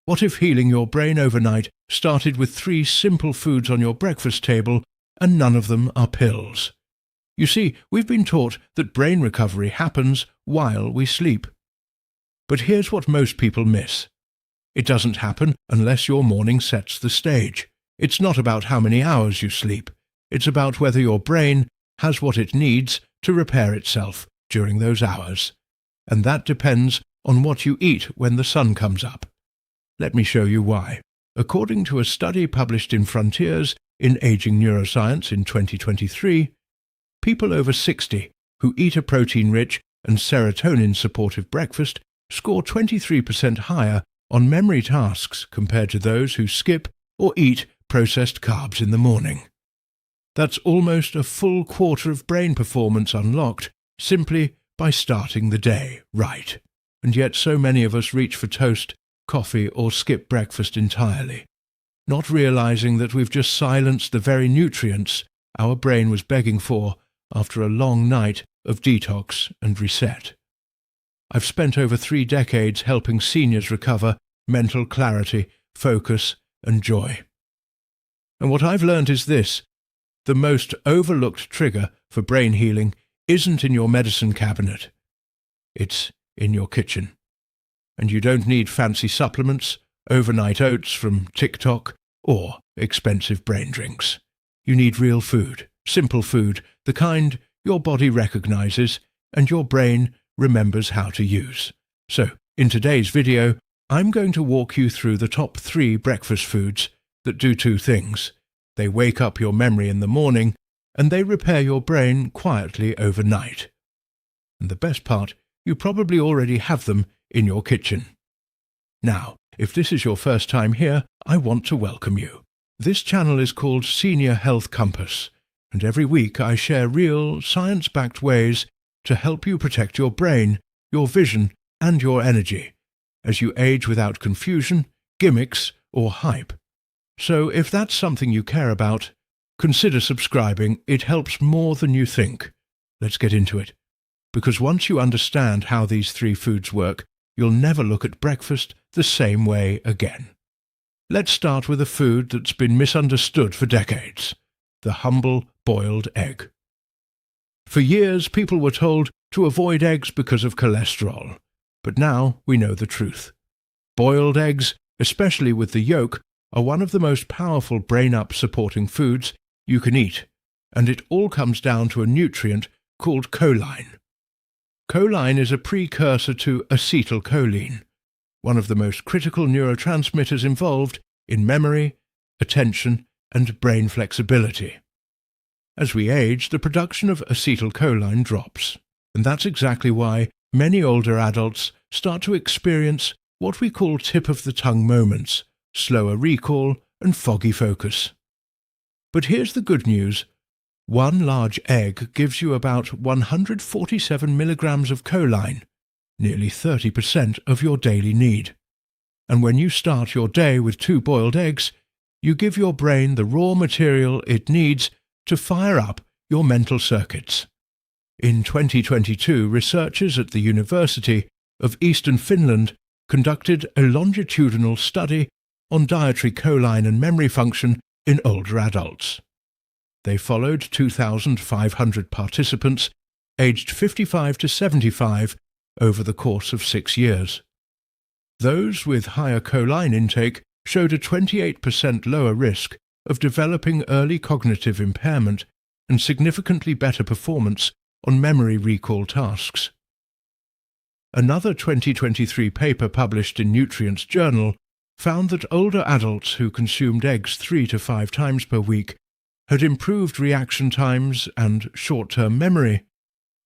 What if healing your brain overnight started with 3 simple foods on your breakfast table and none of them are pills? You see, we've been taught that brain recovery happens while we sleep. But here's what most people miss. It doesn't happen unless your morning sets the stage. It's not about how many hours you sleep. It's about whether your brain has what it needs to repair itself during those hours. And that depends on what you eat when the sun comes up. Let me show you why. According to a study published in Frontiers in Aging Neuroscience in 2023, people over 60 who eat a protein-rich and serotonin-supportive breakfast score 23% higher on memory tasks compared to those who skip or eat processed carbs in the morning. That's almost a full quarter of brain performance unlocked simply by starting the day right. And yet so many of us reach for toast, coffee, or skip breakfast entirely, not realizing that we've just silenced the very nutrients our brain was begging for after a long night of detox and reset. I've spent over 3 decades helping seniors recover mental clarity, focus, and joy. And what I've learned is this: the most overlooked trigger for brain healing isn't in your medicine cabinet. It's in your kitchen. And you don't need fancy supplements, overnight oats from TikTok, or expensive brain drinks. You need real food, simple food, the kind your body recognizes and your brain remembers how to use. So, in today's video, I'm going to walk you through the top 3 breakfast foods that do 2 things. They wake up your memory in the morning, and they repair your brain quietly overnight. And the best part, you probably already have them in your kitchen. Now, if this is your first time here, I want to welcome you. This channel is called Senior Health Compass, and every week I share real, science-backed ways to help you protect your brain, your vision, and your energy as you age without confusion, gimmicks, or hype. So if that's something you care about, consider subscribing. It helps more than you think. Let's get into it. Because once you understand how these 3 foods work, you'll never look at breakfast the same way again. Let's start with a food that's been misunderstood for decades: the humble boiled egg. For years, people were told to avoid eggs because of cholesterol. But now we know the truth. Boiled eggs, especially with the yolk, are one of the most powerful brain-up supporting foods you can eat, and it all comes down to a nutrient called choline. Choline is a precursor to acetylcholine, one of the most critical neurotransmitters involved in memory, attention, and brain flexibility. As we age, the production of acetylcholine drops, and that's exactly why many older adults start to experience what we call tip-of-the-tongue moments, slower recall, and foggy focus. But here's the good news. 1 large egg gives you about 147 milligrams of choline, nearly 30% of your daily need. And when you start your day with 2 boiled eggs, you give your brain the raw material it needs to fire up your mental circuits. In 2022, researchers at the University of Eastern Finland conducted a longitudinal study on dietary choline and memory function in older adults. They followed 2,500 participants aged 55 to 75 over the course of 6 years. Those with higher choline intake showed a 28% lower risk of developing early cognitive impairment and significantly better performance on memory recall tasks. Another 2023 paper published in Nutrients Journal found that older adults who consumed eggs 3 to 5 times per week had improved reaction times and short-term memory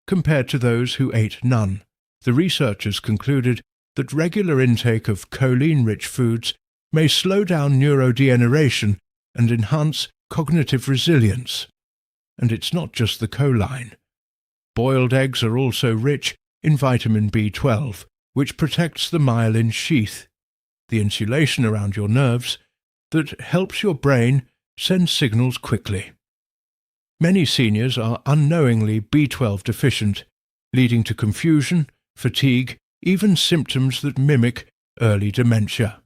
compared to those who ate none. The researchers concluded that regular intake of choline-rich foods may slow down neurodegeneration and enhance cognitive resilience. And it's not just the choline. Boiled eggs are also rich in vitamin B12, which protects the myelin sheath, the insulation around your nerves that helps your brain send signals quickly. Many seniors are unknowingly B12 deficient, leading to confusion, fatigue, even symptoms that mimic early dementia.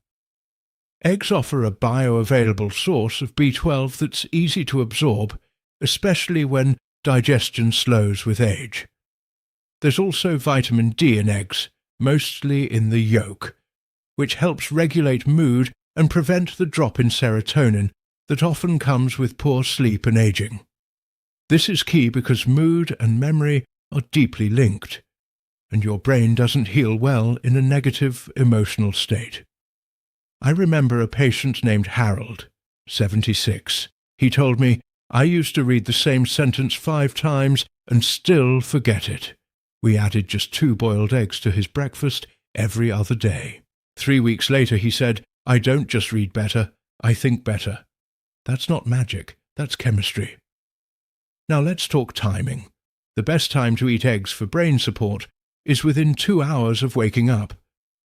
Eggs offer a bioavailable source of B12 that's easy to absorb, especially when digestion slows with age. There's also vitamin D in eggs, mostly in the yolk, which helps regulate mood and prevent the drop in serotonin that often comes with poor sleep and aging. This is key because mood and memory are deeply linked, and your brain doesn't heal well in a negative emotional state. I remember a patient named Harold, 76. He told me, "I used to read the same sentence 5 times and still forget it." We added just 2 boiled eggs to his breakfast every other day. 3 weeks later he said, "I don't just read better, I think better." That's not magic, that's chemistry. Now let's talk timing. The best time to eat eggs for brain support is within 2 hours of waking up.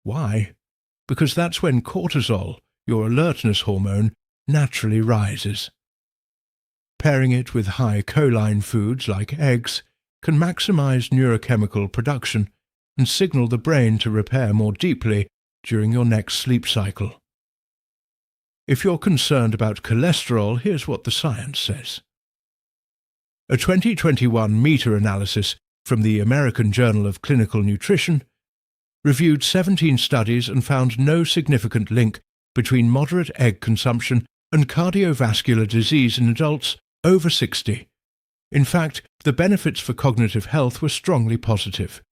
Why? Because that's when cortisol, your alertness hormone, naturally rises. Pairing it with high choline foods like eggs can maximize neurochemical production and signal the brain to repair more deeply during your next sleep cycle. If you're concerned about cholesterol, here's what the science says. A 2021 meta-analysis from the American Journal of Clinical Nutrition reviewed 17 studies and found no significant link between moderate egg consumption and cardiovascular disease in adults over 60. In fact, the benefits for cognitive health were strongly positive.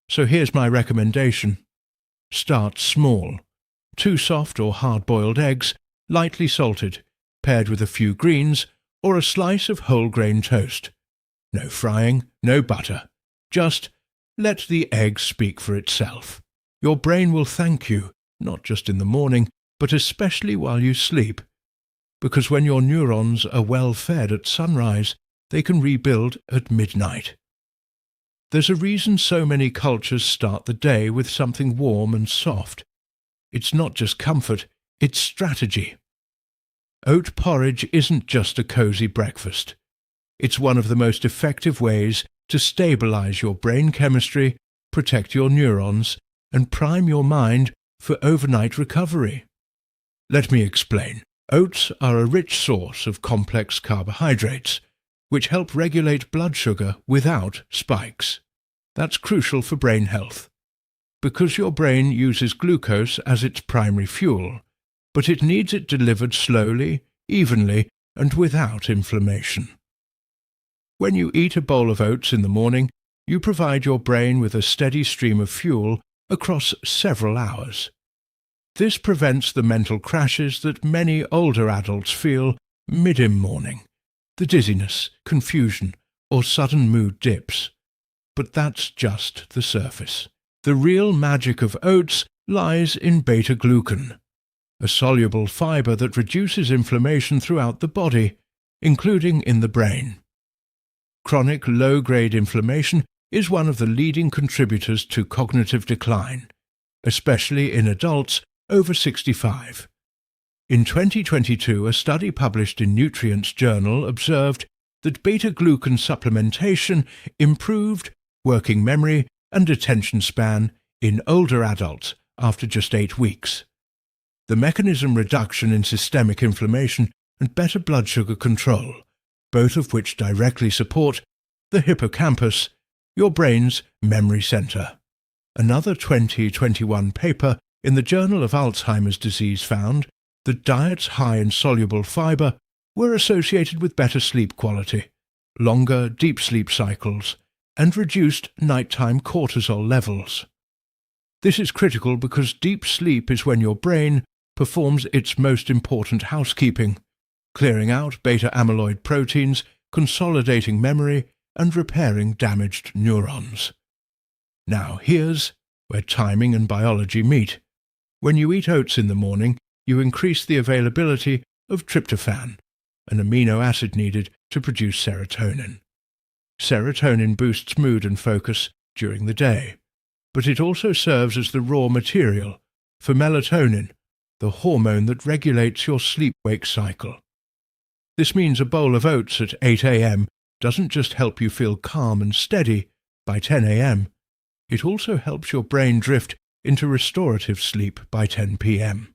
So here's my recommendation. Start small. 2 soft or hard-boiled eggs, lightly salted, paired with a few greens or a slice of whole grain toast. No frying, no butter. Just let the egg speak for itself. Your brain will thank you, not just in the morning, but especially while you sleep. Because when your neurons are well fed at sunrise, they can rebuild at midnight. There's a reason so many cultures start the day with something warm and soft. It's not just comfort, it's strategy. Oat porridge isn't just a cozy breakfast. It's one of the most effective ways to stabilize your brain chemistry, protect your neurons, and prime your mind for overnight recovery. Let me explain. Oats are a rich source of complex carbohydrates, which help regulate blood sugar without spikes. That's crucial for brain health, because your brain uses glucose as its primary fuel, but it needs it delivered slowly, evenly, and without inflammation. When you eat a bowl of oats in the morning, you provide your brain with a steady stream of fuel across several hours. This prevents the mental crashes that many older adults feel mid-morning, the dizziness, confusion, or sudden mood dips. But that's just the surface. The real magic of oats lies in beta-glucan, a soluble fiber that reduces inflammation throughout the body, including in the brain. Chronic low-grade inflammation is one of the leading contributors to cognitive decline, especially in adults over 65. In 2022, a study published in Nutrients Journal observed that beta-glucan supplementation improved working memory and attention span in older adults after just 8 weeks. The mechanism reduction in systemic inflammation and better blood sugar control, both of which directly support the hippocampus, your brain's memory center. Another 2021 paper in the Journal of Alzheimer's Disease found that diets high in soluble fiber were associated with better sleep quality, longer deep sleep cycles, and reduced nighttime cortisol levels. This is critical because deep sleep is when your brain performs its most important housekeeping, clearing out beta-amyloid proteins, consolidating memory, and repairing damaged neurons. Now here's where timing and biology meet. When you eat oats in the morning, you increase the availability of tryptophan, an amino acid needed to produce serotonin. Serotonin boosts mood and focus during the day, but it also serves as the raw material for melatonin, the hormone that regulates your sleep-wake cycle. This means a bowl of oats at 8 a.m. doesn't just help you feel calm and steady by 10 a.m., it also helps your brain drift into restorative sleep by 10 p.m.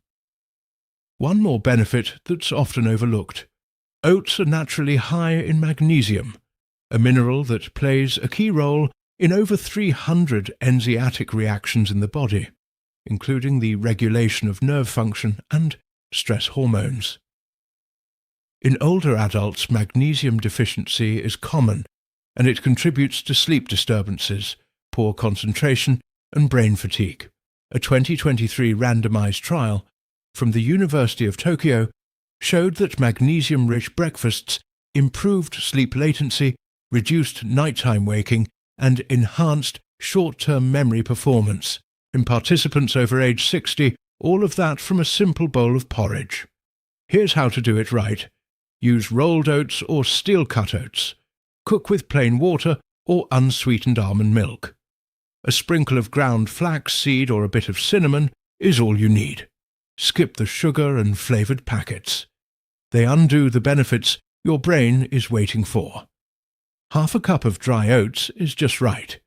One more benefit that's often overlooked. Oats are naturally high in magnesium, a mineral that plays a key role in over 300 enzymatic reactions in the body, including the regulation of nerve function and stress hormones. In older adults, magnesium deficiency is common, and it contributes to sleep disturbances, poor concentration, and brain fatigue. A 2023 randomized trial from the University of Tokyo showed that magnesium-rich breakfasts improved sleep latency, reduced nighttime waking, and enhanced short-term memory performance. In participants over age 60, all of that from a simple bowl of porridge. Here's how to do it right. Use rolled oats or steel-cut oats. Cook with plain water or unsweetened almond milk. A sprinkle of ground flax seed or a bit of cinnamon is all you need. Skip the sugar and flavoured packets. They undo the benefits your brain is waiting for. Half a cup of dry oats is just right.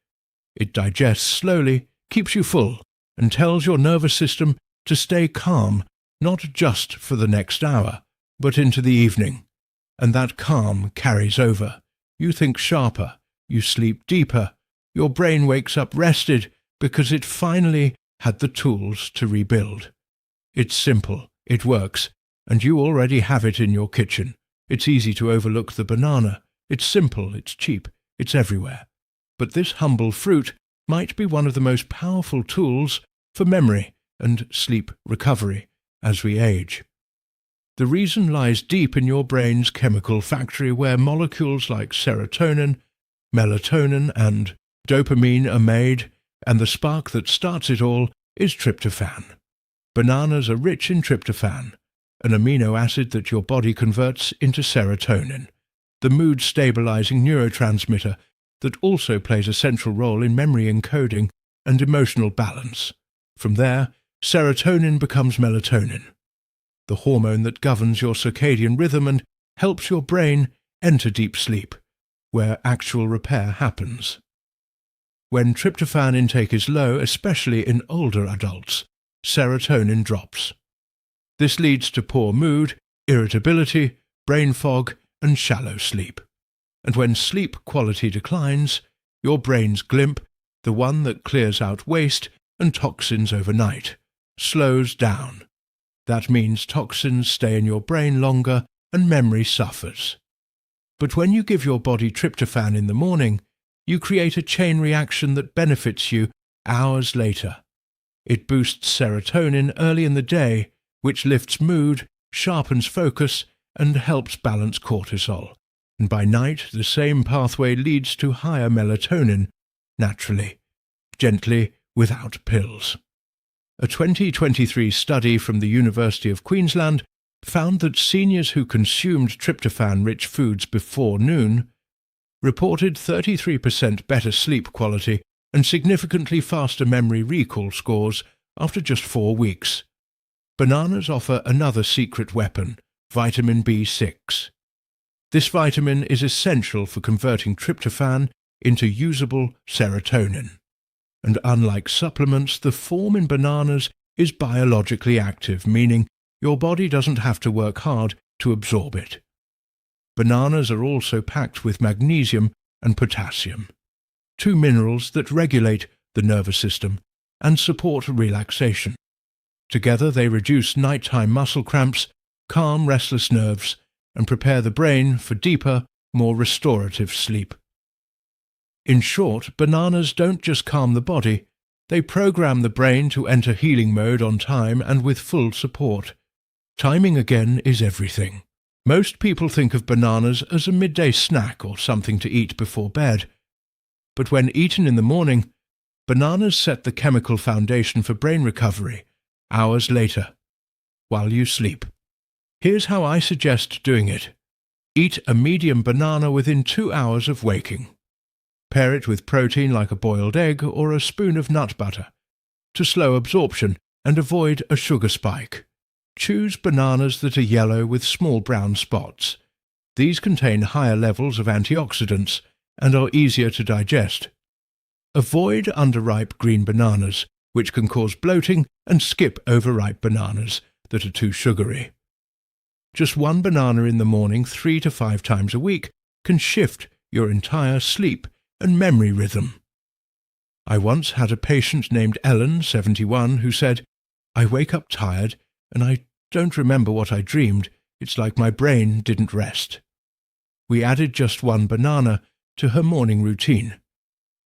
It digests slowly, keeps you full, and tells your nervous system to stay calm, not just for the next hour, but into the evening. And that calm carries over. You think sharper, you sleep deeper, your brain wakes up rested because it finally had the tools to rebuild. It's simple, it works, and you already have it in your kitchen. It's easy to overlook the banana. It's simple, it's cheap, it's everywhere. But this humble fruit might be one of the most powerful tools for memory and sleep recovery as we age. The reason lies deep in your brain's chemical factory, where molecules like serotonin, melatonin, and dopamine are made, and the spark that starts it all is tryptophan. Bananas are rich in tryptophan, an amino acid that your body converts into serotonin, the mood-stabilizing neurotransmitter that also plays a central role in memory encoding and emotional balance. From there, serotonin becomes melatonin, the hormone that governs your circadian rhythm and helps your brain enter deep sleep, where actual repair happens. When tryptophan intake is low, especially in older adults, serotonin drops. This leads to poor mood, irritability, brain fog, and shallow sleep. And when sleep quality declines, your brain's glimp, the one that clears out waste and toxins overnight, slows down. That means toxins stay in your brain longer and memory suffers. But when you give your body tryptophan in the morning, you create a chain reaction that benefits you hours later. It boosts serotonin early in the day, which lifts mood, sharpens focus, and helps balance cortisol. And by night, the same pathway leads to higher melatonin, naturally, gently, without pills. A 2023 study from the University of Queensland found that seniors who consumed tryptophan-rich foods before noon reported 33% better sleep quality and significantly faster memory recall scores after just 4 weeks. Bananas offer another secret weapon, vitamin B6. This vitamin is essential for converting tryptophan into usable serotonin. And unlike supplements, the form in bananas is biologically active, meaning your body doesn't have to work hard to absorb it. Bananas are also packed with magnesium and potassium, two minerals that regulate the nervous system and support relaxation. Together they reduce nighttime muscle cramps, calm restless nerves, and prepare the brain for deeper, more restorative sleep. In short, bananas don't just calm the body, they program the brain to enter healing mode on time and with full support. Timing again is everything. Most people think of bananas as a midday snack or something to eat before bed. But when eaten in the morning, bananas set the chemical foundation for brain recovery hours later, while you sleep. Here's how I suggest doing it. Eat a medium banana within 2 hours of waking. Pair it with protein like a boiled egg or a spoon of nut butter to slow absorption and avoid a sugar spike. Choose bananas that are yellow with small brown spots. These contain higher levels of antioxidants and are easier to digest. Avoid underripe green bananas, which can cause bloating, and skip overripe bananas. that are too sugary. Just one banana in the morning 3 to 5 times a week can shift your entire sleep and memory rhythm. I once had a patient named Ellen, 71, who said, "I wake up tired and I don't remember what I dreamed. It's like my brain didn't rest." We added just one banana to her morning routine.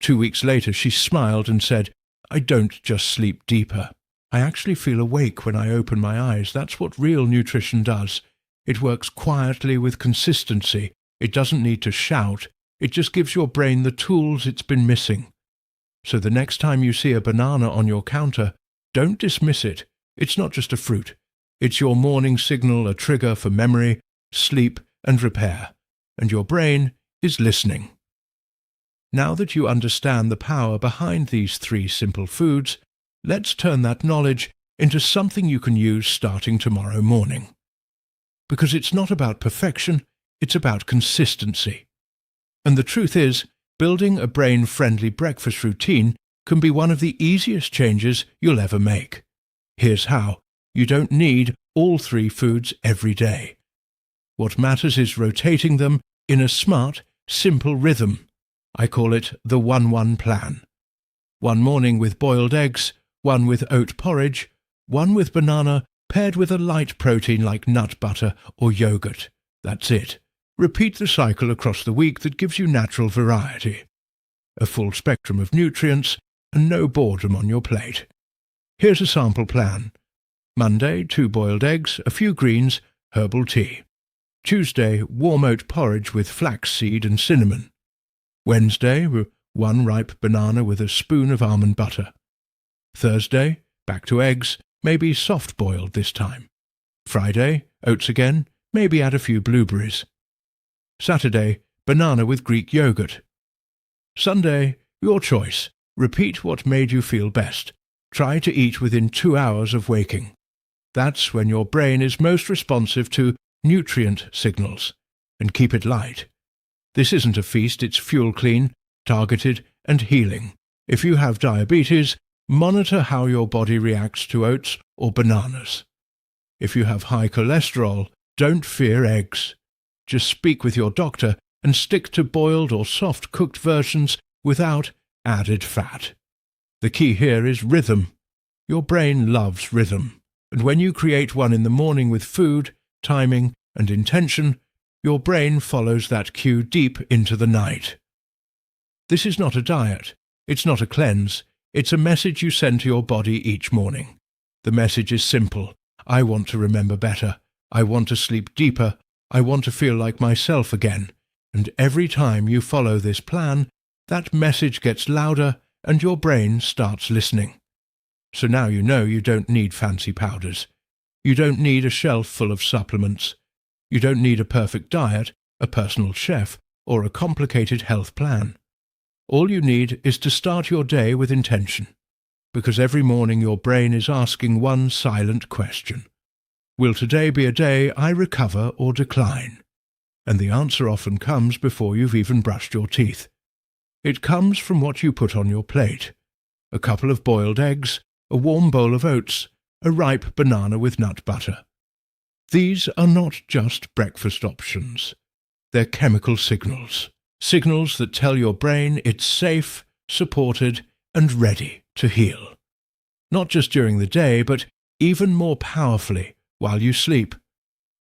2 weeks later she smiled and said, "I don't just sleep deeper. I actually feel awake when I open my eyes. That's what real nutrition does. It works quietly with consistency. It doesn't need to shout. It just gives your brain the tools it's been missing." So the next time you see a banana on your counter, don't dismiss it. It's not just a fruit. It's your morning signal, a trigger for memory, sleep, and repair. And your brain is listening. Now that you understand the power behind these 3 simple foods, let's turn that knowledge into something you can use starting tomorrow morning. Because it's not about perfection, it's about consistency. And the truth is, building a brain-friendly breakfast routine can be one of the easiest changes you'll ever make. Here's how. You don't need all 3 foods every day. What matters is rotating them in a smart, simple rhythm. I call it the 1-1 plan. One morning with boiled eggs, one with oat porridge, one with banana paired with a light protein like nut butter or yogurt. That's it. Repeat the cycle across the week that gives you natural variety. A full spectrum of nutrients and no boredom on your plate. Here's a sample plan. Monday, 2 boiled eggs, a few greens, herbal tea. Tuesday, warm oat porridge with flaxseed and cinnamon. Wednesday, 1 ripe banana with a spoon of almond butter. Thursday, back to eggs, maybe soft-boiled this time. Friday, oats again, maybe add a few blueberries. Saturday, banana with Greek yogurt. Sunday, your choice. Repeat what made you feel best. Try to eat within 2 hours of waking. That's when your brain is most responsive to nutrient signals. And keep it light. This isn't a feast, it's fuel-clean, targeted, and healing. If you have diabetes, monitor how your body reacts to oats or bananas. If you have high cholesterol, don't fear eggs. Just speak with your doctor and stick to boiled or soft-cooked versions without added fat. The key here is rhythm. Your brain loves rhythm, and when you create one in the morning with food, timing, and intention, your brain follows that cue deep into the night. This is not a diet. It's not a cleanse. It's a message you send to your body each morning. The message is simple. I want to remember better. I want to sleep deeper. I want to feel like myself again. And every time you follow this plan, that message gets louder and your brain starts listening. So now you know you don't need fancy powders. You don't need a shelf full of supplements. You don't need a perfect diet, a personal chef, or a complicated health plan. All you need is to start your day with intention, because every morning your brain is asking one silent question. Will today be a day I recover or decline? And the answer often comes before you've even brushed your teeth. It comes from what you put on your plate. A couple of boiled eggs, a warm bowl of oats, a ripe banana with nut butter. These are not just breakfast options. They're chemical signals. Signals that tell your brain it's safe, supported, and ready to heal. Not just during the day, but even more powerfully while you sleep.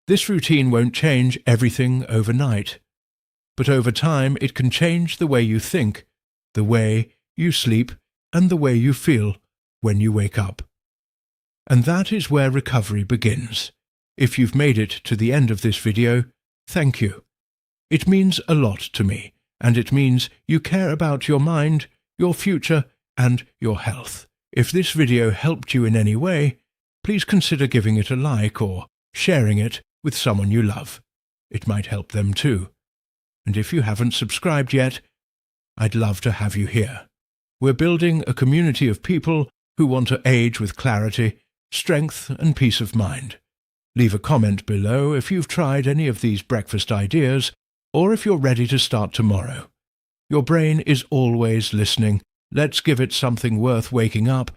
This routine won't change everything overnight, but over time it can change the way you think, the way you sleep, and the way you feel when you wake up. And that is where recovery begins. If you've made it to the end of this video, thank you. It means a lot to me, and it means you care about your mind, your future, and your health. If this video helped you in any way, please consider giving it a like or sharing it with someone you love. It might help them too. And if you haven't subscribed yet, I'd love to have you here. We're building a community of people who want to age with clarity, strength, and peace of mind. Leave a comment below if you've tried any of these breakfast ideas, or if you're ready to start tomorrow. Your brain is always listening. Let's give it something worth waking up